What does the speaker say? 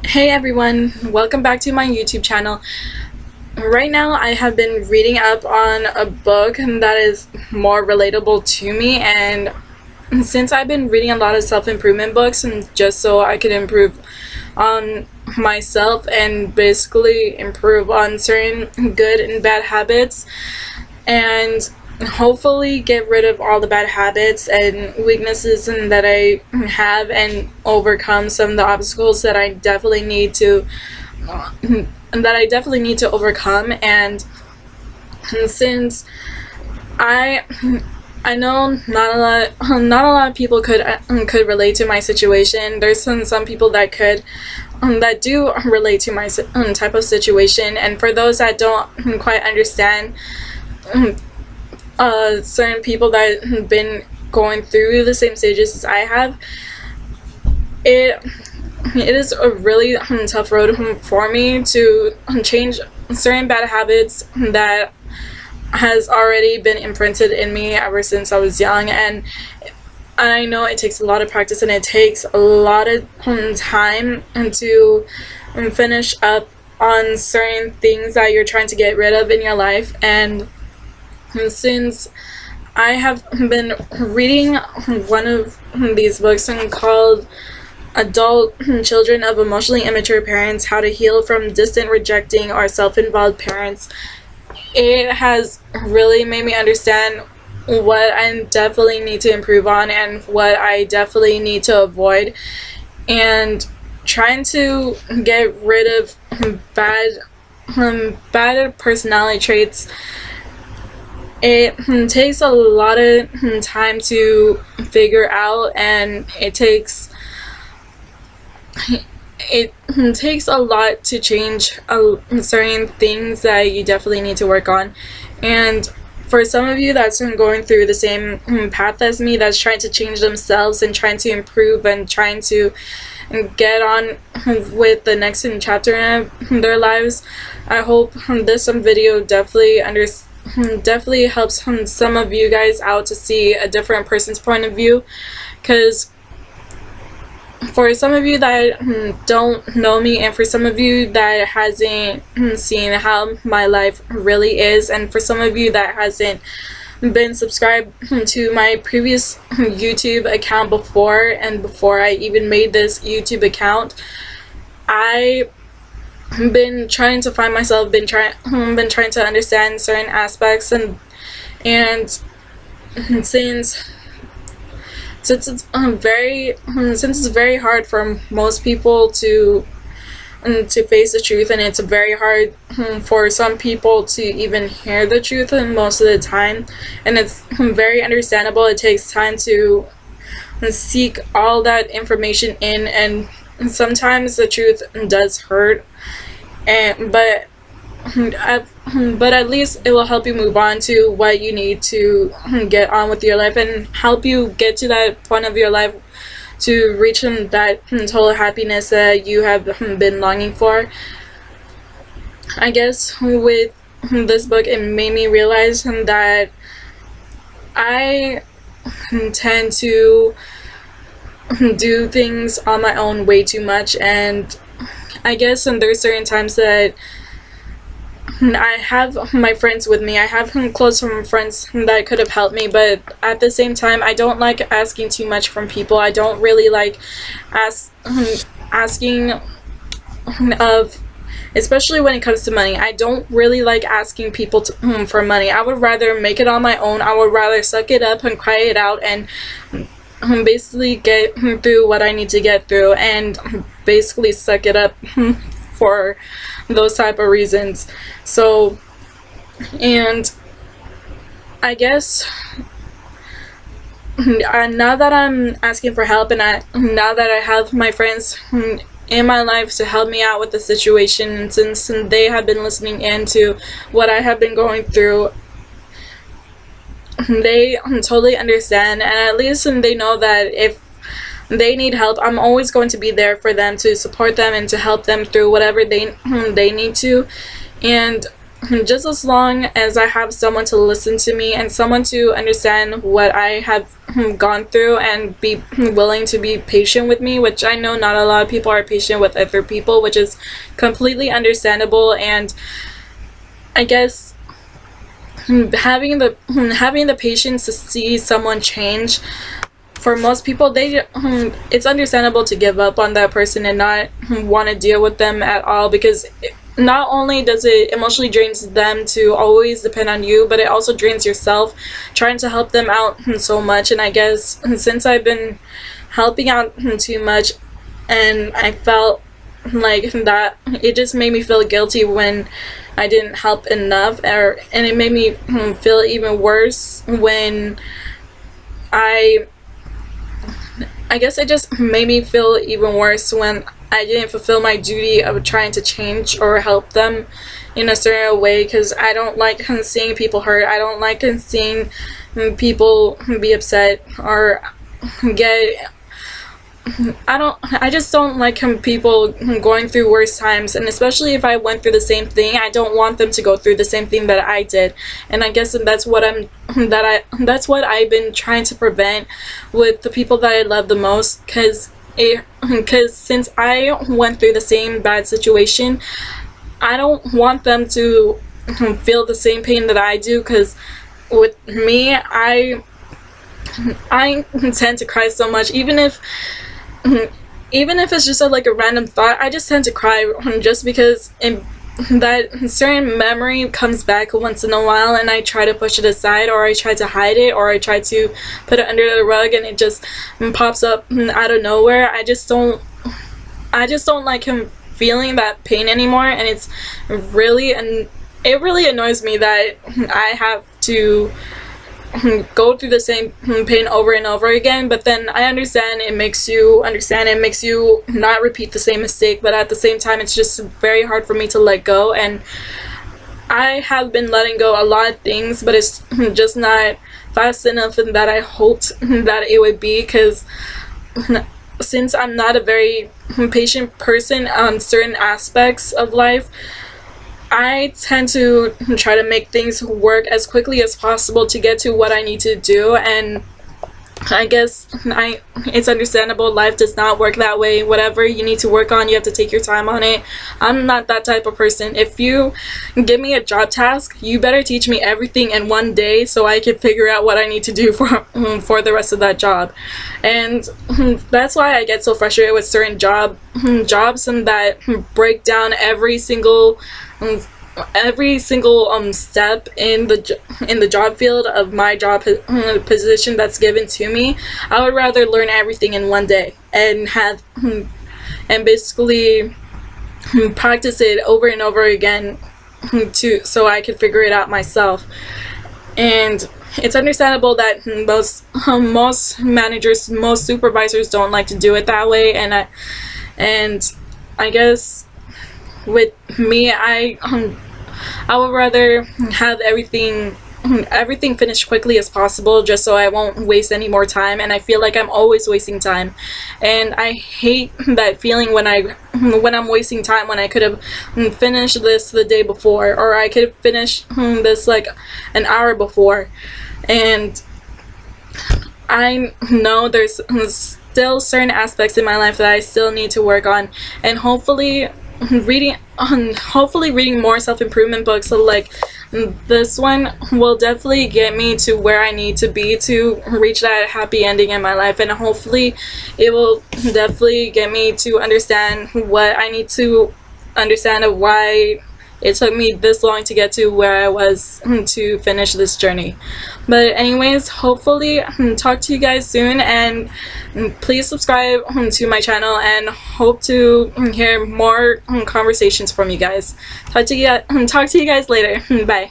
Hey everyone, welcome back to my YouTube channel. Right now I have been reading up on a book that is more relatable to me, and since I've been reading a lot of self-improvement books and just so I could improve on myself and basically improve on certain good and bad habits and hopefully get rid of all the bad habits and weaknesses that I have and overcome some of the obstacles that I definitely need to overcome. And since I I know not a lot of people could relate to my situation. There's some people that could that do relate to my type of situation, and for those that don't quite understand, certain people that have been going through the same stages as I have, it is a really tough road for me to change certain bad habits that has already been imprinted in me ever since I was young. And I know it takes a lot of practice and it takes a lot of time to finish up on certain things that you're trying to get rid of in your life. And since I have been reading one of these books called Adult Children of Emotionally Immature Parents: How to Heal from Distant, Rejecting, or Self-Involved Parents, it has really made me understand what I definitely need to improve on and what I definitely need to avoid, and trying to get rid of bad personality traits. It takes a lot of time to figure out, and it takes a lot to change certain things that you definitely need to work on. And for some of you that's been going through the same path as me, that's trying to change themselves and trying to improve and trying to get on with the next chapter in their lives, I hope this video definitely helps some of you guys out to see a different person's point of view. Because for some of you that don't know me, and for some of you that hasn't seen how my life really is, and for some of you that hasn't been subscribed to my previous YouTube account before I even made this YouTube account, I've been trying to find myself, been trying to understand certain aspects, and since it's very hard for most people to face the truth, and it's very hard for some people to even hear the truth most of the time, and it's very understandable. It takes time to seek all that information in, and sometimes the truth does hurt, but at least it will help you move on to what you need to get on with your life and help you get to that point of your life to reach that total happiness that you have been longing for. I guess with this book, it made me realize that I tend to do things on my own way too much, and I guess there's certain times that I have my friends with me. I have close friends that could have helped me, but at the same time, I don't like asking too much from people. I don't really like asking especially when it comes to money. I don't really like asking people for money. I would rather make it on my own. I would rather suck it up and cry it out and basically get through what I need to get through, and basically suck it up for those type of reasons. So, and I guess now that I'm asking for help, and now that I have my friends in my life to help me out with the situation, and since they have been listening in to what I have been going through, they totally understand, and at least they know that if they need help, I'm always going to be there for them, to support them and to help them through whatever they need to. And just as long as I have someone to listen to me and someone to understand what I have gone through and be willing to be patient with me, which I know not a lot of people are patient with other people, which is completely understandable. And I guess having the patience to see someone change, for most people, it's understandable to give up on that person and not want to deal with them at all, because not only does it emotionally drains them to always depend on you, but it also drains yourself trying to help them out so much. And I guess since I've been helping out too much, and I felt like that, it just made me feel guilty when I didn't help enough, and it made me feel even worse when I guess it just made me feel even worse when I didn't fulfill my duty of trying to change or help them in a certain way, because I don't like seeing people hurt. I don't like seeing people be upset or get I just don't like people going through worse times, and especially if I went through the same thing, I don't want them to go through the same thing that I did. And I guess that's what I've been trying to prevent with the people that I love the most, because since I went through the same bad situation, I don't want them to feel the same pain that I do, because with me, I tend to cry so much, even if it's just like a random thought. I just tend to cry just because that certain memory comes back once in a while, and I try to push it aside, or I try to hide it, or I try to put it under the rug, and it just pops up out of nowhere. I just don't like him feeling that pain anymore, and it really annoys me that I have to go through the same pain over and over again. But then I understand it makes you not repeat the same mistake, but at the same time it's just very hard for me to let go. And I have been letting go a lot of things, but it's just not fast enough that I hoped that it would be, because since I'm not a very patient person on certain aspects of life, I tend to try to make things work as quickly as possible to get to what I need to do. And I guess it's understandable. Life does not work that way. Whatever you need to work on, you have to take your time on it. I'm not that type of person. If you give me a job task, you better teach me everything in one day so I can figure out what I need to do for the rest of that job. And that's why I get so frustrated with certain jobs and that break down every single step in the job field of my job position that's given to me. I would rather learn everything in one day and basically practice it over and over again so I could figure it out myself. And it's understandable that most managers, most supervisors don't like to do it that way, and I guess with me, I would rather have everything finished quickly as possible, just so I won't waste any more time. And I feel like I'm always wasting time, and I hate that feeling when I'm wasting time, when I could have finished this the day before, or I could have finished this like an hour before. And I know there's still certain aspects in my life that I still need to work on, and hopefully reading more self-improvement books like this one will definitely get me to where I need to be to reach that happy ending in my life. And hopefully it will definitely get me to understand what I need to understand of why it took me this long to get to where I was to finish this journey. But anyways, hopefully talk to you guys soon, and please subscribe to my channel, and hope to hear more conversations from you guys. Talk to you guys later. Bye.